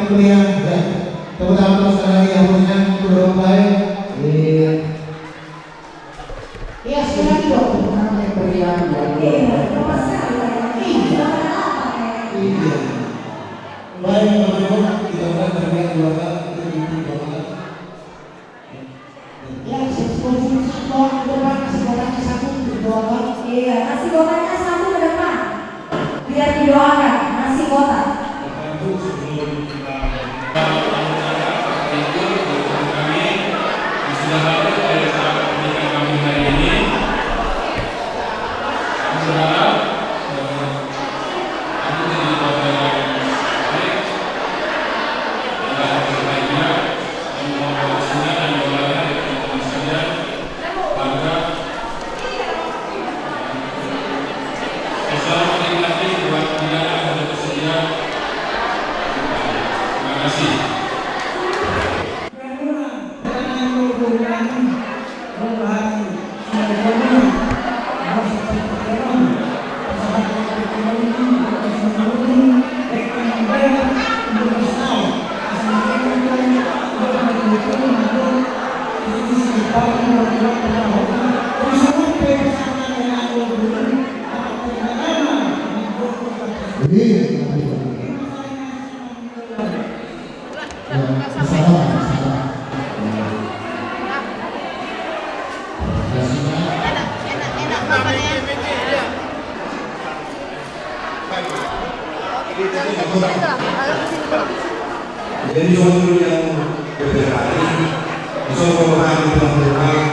kuliah ya. Tepuk tangan untuk sekali lagi harusnya untuk baik. Iya sekali dong, tepuk tangan yang berian. Iya. Baik teman-teman, kita mulai dari keluarga itu doa. Ya, sebelum doa ke depan kasih bolanya satu doakan. Iya, kasih botanya satu ke depan. Biar didoakan, nasi kotak. Jadi seluruh yang berbeda ini, seluruh orang yang berumah,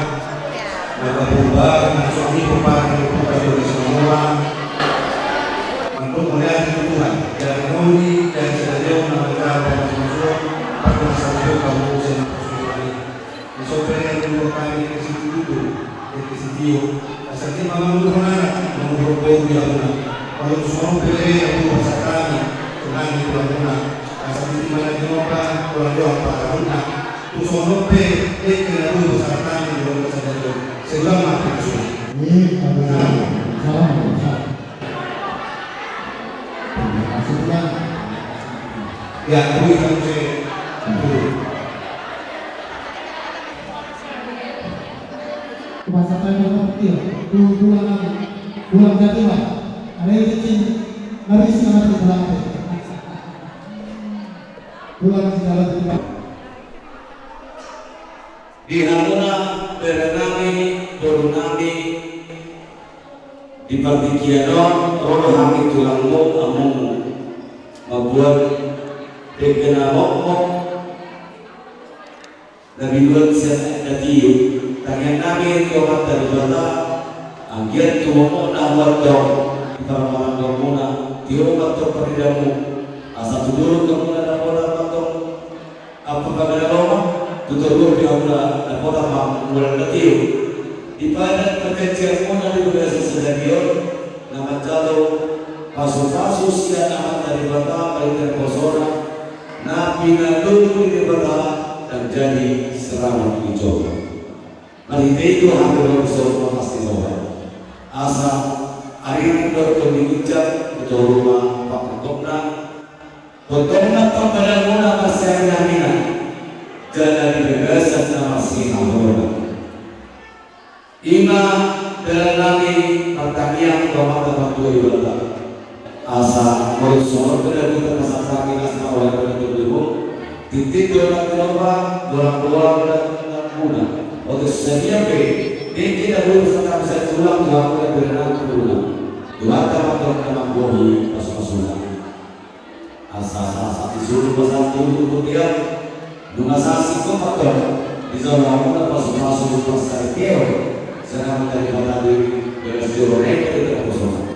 maka berubah, suami berubah, berubah dari semua untuk melihat kebutuhan dan menguni dan sejauh mereka dapat masuk atau sampai kamu senang bersuara. Disopir yang kedua kami ke situ dulu, ke situ. Asal kita menurut mana, menurut beliau dia kalau semua pilih yang berbahasa kami, tenang di bulan asal di mana dinoba kalau dia apa guna tu sono pe kena dulu bersama kami di bulan saja sebelum mati sudah. Ini salam. Maksudnya Ya, kami akan saya kebasahan yang kecil, bulan jatiwa, ada yang kecil, habis sangat bulan segala tidak. di Hamuna berenami dorunami di Partikiano roh kami tulangmu amumu membuat dekena mokmok dari bulan siapa tadi tangan kami kawat dari bata anggiat tuamu nawat dong kita orang dormuna diobat to peridamu asal dulu kamu ada bola patong apa kagak lama tutur di aula kota mulai detil di pada kekecilan pun dari biasa sedemikian nama jalo pasu-pasu sian amat dari bata baik dari kosora nabi dulu di bata dan jadi serangan dicoba hari itu hampir bersama pasti coba asa hari ini berkembang betul rumah Pak Ketopna Ketopna kepada mula pasien namina jadi begasan nama si Amorona Ima dalam lagi pertanian koma tua ibadah asa murid sumur pada kita pasang kaki asma oleh pada tubuh titik dolang dan guna untuk setiap ini kita belum setara bisa tulang dua mulai berenang tulang dua nama bohi pas-pasulah asa disuruh pasang tubuh kemudian Dunga sasi ko faktor di zona una pas-pasuk pas karteo sedang dari bata di belasjuro reka di terpusona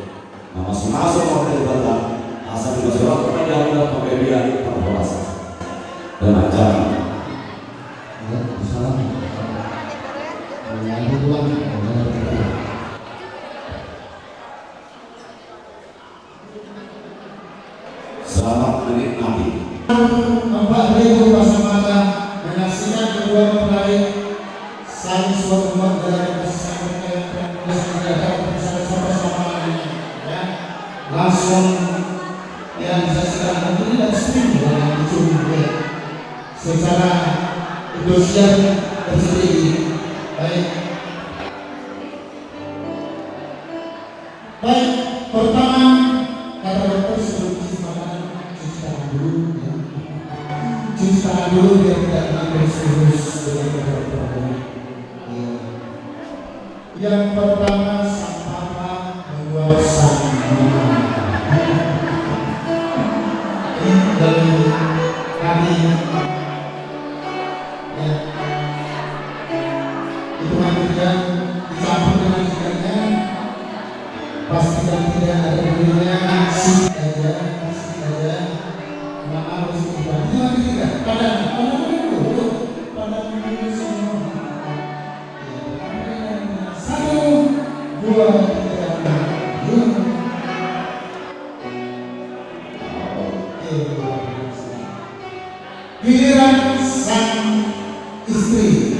nah masuk-masuk mau dari bata asal di masyarakat kepada una pembelian perbolasa dan acara Salam. Yang kedua, selamat menikmati. Bapak Ibu Pasamata menyaksikan kedua mempelai saling suatu dalam bersama-sama ya langsung yang disaksikan tentunya dan sering dalam ujung secara indosiar tersendiri. Baik. Baik, pertama kata dokter sebelum cuci makanan, cuci tangan dulu ya. Cuci tangan dulu biar tidak terus dengan dokter. Ya. Yang pertama sama membuat sampah. Ini dari kami ya. Itu nantinya dicampur dengan ikannya. Pastikan tidak ada durinya, sih aja, nggak harus dibantu. Lagi tidak, padam dulu semua. Satu, dua, tiga, giliran sang istri.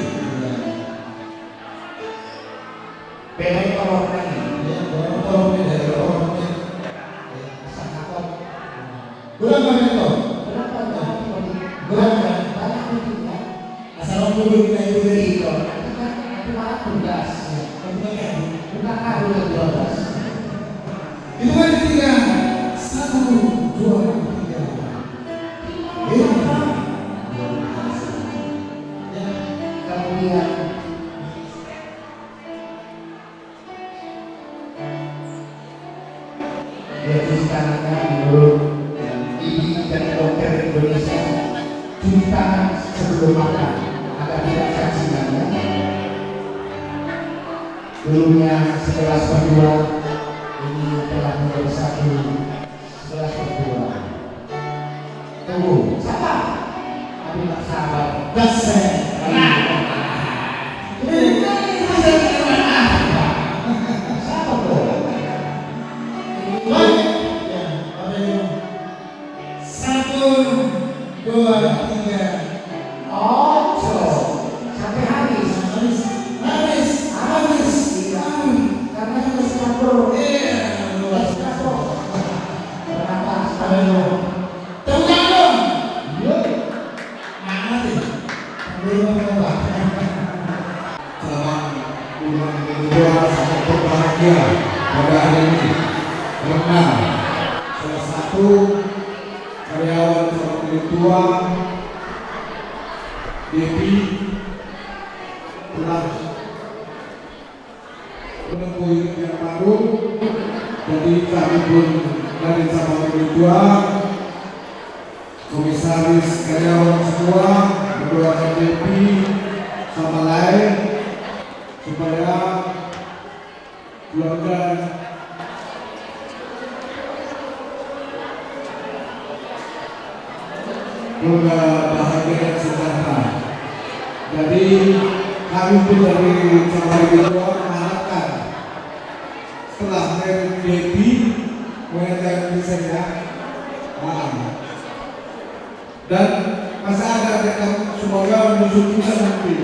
Beda kalau itu kan tiga, satu, dua, tiga. Kemudian jadi sekarang menurut IDI dan dokter Indonesia cuci tangan sebelum makan agar tidak cacingnya. Dulunya 11/2 ini telah menjadi 11/2. Tunggu, sabar. Tapi tak sabar. Gasnya. Satu, dua, tiga. Ojo sampai habis. Karena harus campur. Harus campur. Berapa? Tengah dong. Yuk. Mana sih? Belum apa. Selamat ulang kedua sangat berbahagia pada hari ini karena salah satu karyawan Sawah Milik Tua Devi telah menempuh hidup yang baru. Jadi kami pun dari Sawah Milik Tua, komisaris karyawan semua mendoakan Devi sama lain supaya keluarga bahagia dan sejahtera. Jadi kami pun dari Sawah Milik Tua mengharapkan setelah Mary Devi mengajar desainnya dan masih ada yang semoga menyusul kita nanti.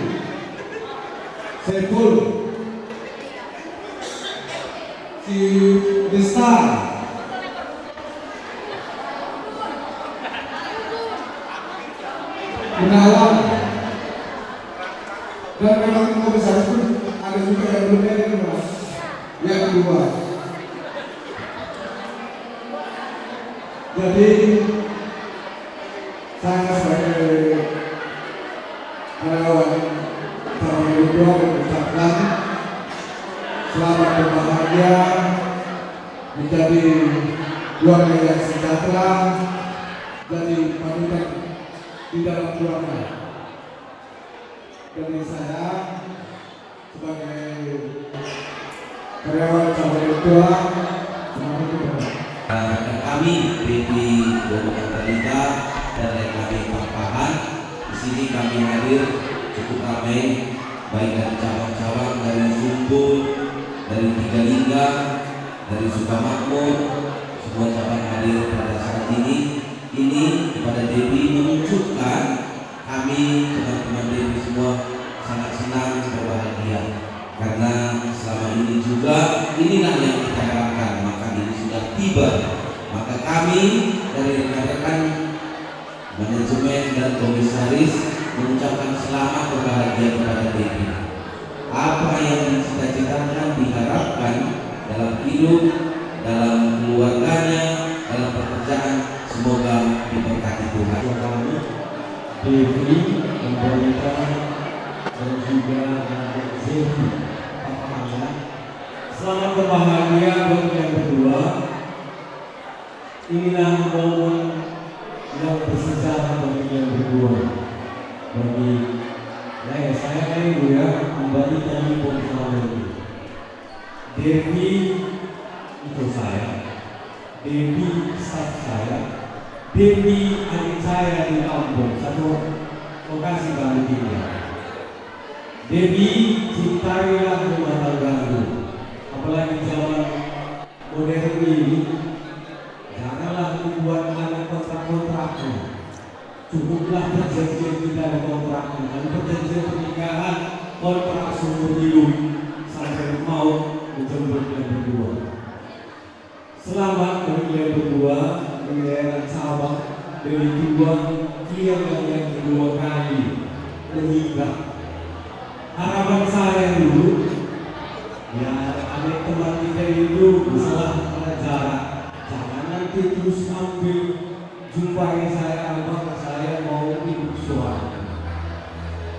Saiful, si Desta, Gunawan, dan memang komisaris pun ada juga yang berbeda mas. Yang kedua, jadi saya sebagai karyawan Sawah Milik Tua mengucapkan selamat berbahagia menjadi keluarga yang sejahtera, jadi panutan di dalam keluarga. Dari saya sebagai karyawan Sawah Milik Tua, selamat berbahagia. Kami Devi Bobokatalita dan kami Pampahan di sini kami hadir cukup ramai, baik dari cabang-cabang, dari Sumpul, dari Tiga Lingga, dari Sukamakmur, semua cabang hadir pada saat ini. Ini kepada Devi menunjukkan kami teman-teman Devi semua sangat senang berbahagia karena selama ini juga inilah yang kita harapkan, maka ini sudah tiba. Maka kami dari rekan-rekan manajemen dan komisaris mengucapkan selamat berbahagia kepada Devi. Apa yang dicita-citakan diharapkan dalam hidup, dalam keluarganya, dalam pekerjaan, semoga diberkati Tuhan. Kami Devi memberikan dan juga Devi papahannya. Selamat berbahagia buat yang berdua. Inilah momen yang bersejarah bagi yang berdua. Bagi saya kan ibu ya, kembali dari bersama ini. Devi itu saya, Devi staff saya, Devi adik saya di kampung satu lokasi baru tinggal. Devi cintailah rumah tanggamu, apalagi zaman modern ini. Janganlah membuat anak kontrak-kontraknya. Cukuplah perjanjian kita ada kontraknya. Dan perjanjian pernikahan kontrak seumur hidup sampai mau menjemput yang berdua. Selamat bagi yang berdua di daerah Sabang dari dua yang kedua kali menikah. Harapan saya dulu, ya ada teman kita itu masalah pada jarak. Jangan nanti terus ambil jumpai saya abang saya mau hidup suara.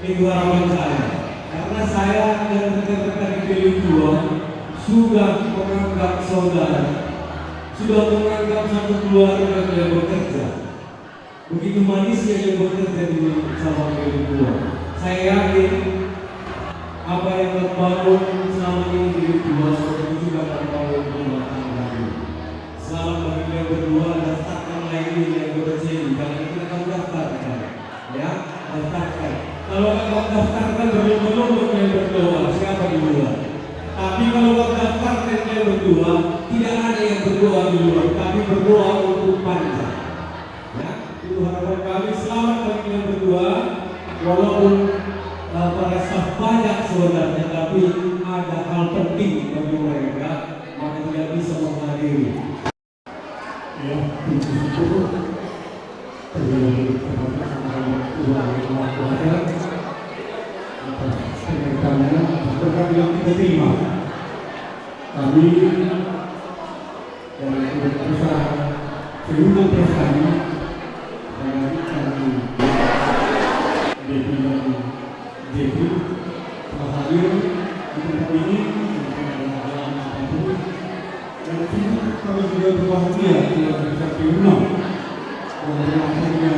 Itu harapan saya. Karena saya dan rekan-rekan di kedua sudah menganggap saudara, sudah menganggap satu keluarga yang bekerja. Begitu manisnya yang bekerja di Sabang kedua. Saya yakin apa yang terbangun selama ini di kedua itu juga terbangun rumah tangga. Selamat bagi yang berdua, daftarkan lagi yang bekerja ini. Jangan kita kamu daftarkan, ya daftarkan. Kalau kamu daftarkan belum yang berdoa, siapa di luar? Tapi kalau kamu daftarkan yang berdua, tidak ada yang berdoa di luar, tapi berdoa untuk panjang. Ya, itu harapan kami. Selamat bagi yang berdua, walaupun para staf banyak sebenarnya, tapi ada hal penting bagi mereka, maka tidak bisa menghadiri. Ya, itu terjadi kepada Tuhan yang Maha Kuasa atas pengertiannya berkat yang kita terima. Kami dari perusahaan Sehubung Prestasi dan kami Devi telah hadir di tempat ini dan kami juga berbahagia dengan bisa diundang dan akhirnya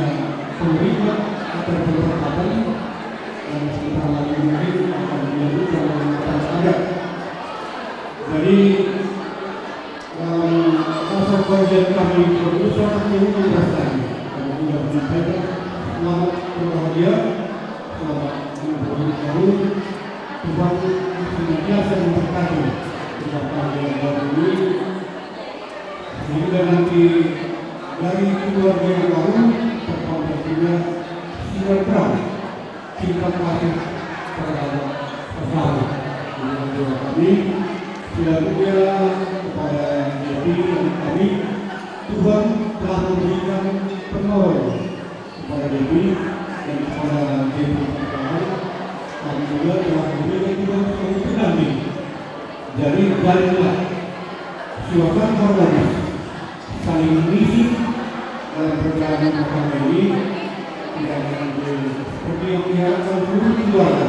pemerintah akan berperkatan dan sebentar lagi mungkin akan dilanjutkan dengan ada. Jadi dasar kajian kami berusaha untuk Prestasi kami juga menyampaikan selamat berbahagia, selamat menempuh baru. Tuhan senantiasa memberkati kepada yang baru ini sehingga nanti dari keluarga yang baru terpandangnya sejahtera cinta kasih terhadap bersama. Dengan doa kami selanjutnya kepada Devi dan kami, Tuhan telah memberikan penolong kepada Devi dan kepada Devi kami juga telah memberikan Tuhan sebagai pendamping. Jadi baiklah suasana harmonis saling mengisi dalam perjalanan bersama ini, tidak mengambil seperti yang diharapkan seluruh keluarga.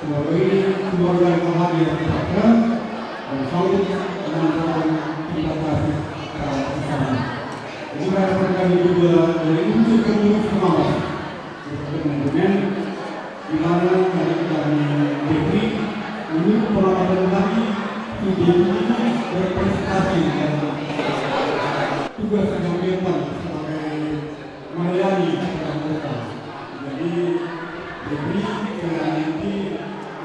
Keluarga ini keluarga yang bahagia dan selalu menanamkan cinta kasih terhadap sesama. Jadi harapan kami juga dari unsur pengurus semangat seperti manajemen di mana kami Devi menurut pengalaman kami ide ini berprestasi dan tugas yang memang sebagai melayani mereka. Jadi Devi dengan nanti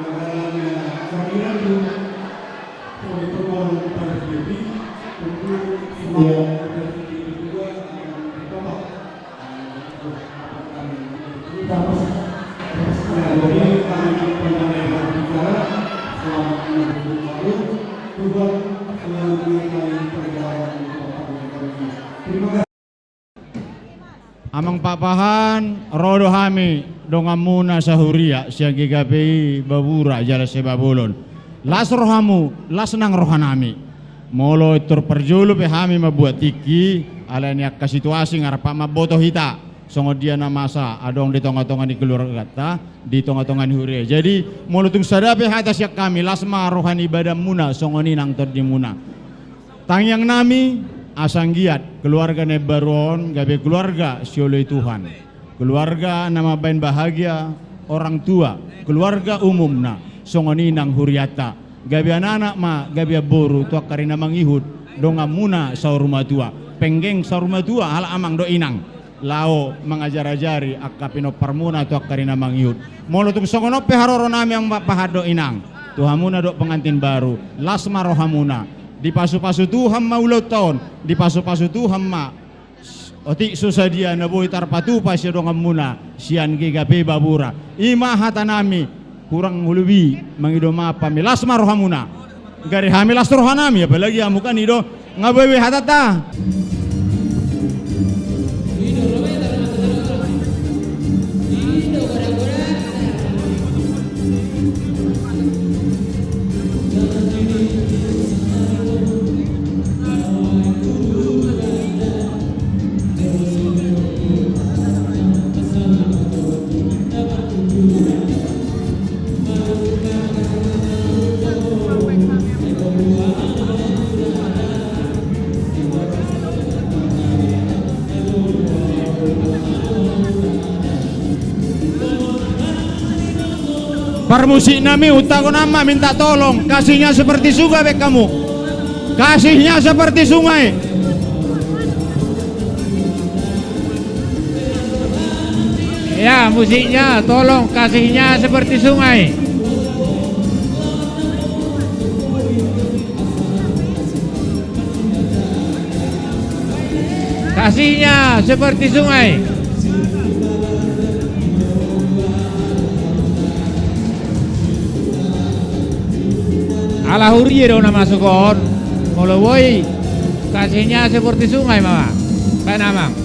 dalamnya kehadiran itu oleh permohonan kepada Devi untuk semua dari itu juga akan ditambah. Jadi kami pendengar bicara selamat menuju baru Tuhan selalu menyertai perjalanan Bapak yang kami. Terima kasih. Amang papahan rodo hami donga muna sahuria siang gigapi babura jala sebabulon. Las rohamu, las nang rohanami. Molo itur perjulu pe hami mabuat tiki alanya ka situasi ngarapa maboto hita. Songo dia na masa adong di tonga-tonga di keluarga kata di tonga-tonga di huria. Jadi molo tung sadape hata siak kami lasma rohani ibadah muna songo ni nang di muna. Tangyang nami asanggiat keluarga nebaron gabe keluarga sioloi Tuhan. Keluarga nama bain bahagia orang tua, keluarga umumna songo ni nang huriata. Gabe anak ma gabe boru tua karina mangihut donga muna sauruma tua. Penggeng sauruma tua hal amang do inang. Lao mengajar-ajari akapino parmuna tu akarina mangyud. Molo tung songono peharoro nami yang pahado inang. Tuhamuna dok pengantin baru. Lasma rohamuna. Di pasu-pasu Tuhan maulau tahun. Di pasu-pasu Tuhan ma. Otik susah dia naboi tarpatu pas dong muna. Sian gigape babura. Ima hata nami kurang hulubi mangidoma pami. Lasma rohamuna. Gari hamilas rohanami apalagi amukan ido ngabewe hatata. Permusik nami utang nama minta tolong, kasihnya seperti sungai be kamu, kasihnya seperti sungai. Ya musiknya tolong kasihnya seperti sungai. Kasihnya seperti sungai. Ala hurye dong nama sukon. Kalau boy kasihnya seperti sungai mama. Kan amang.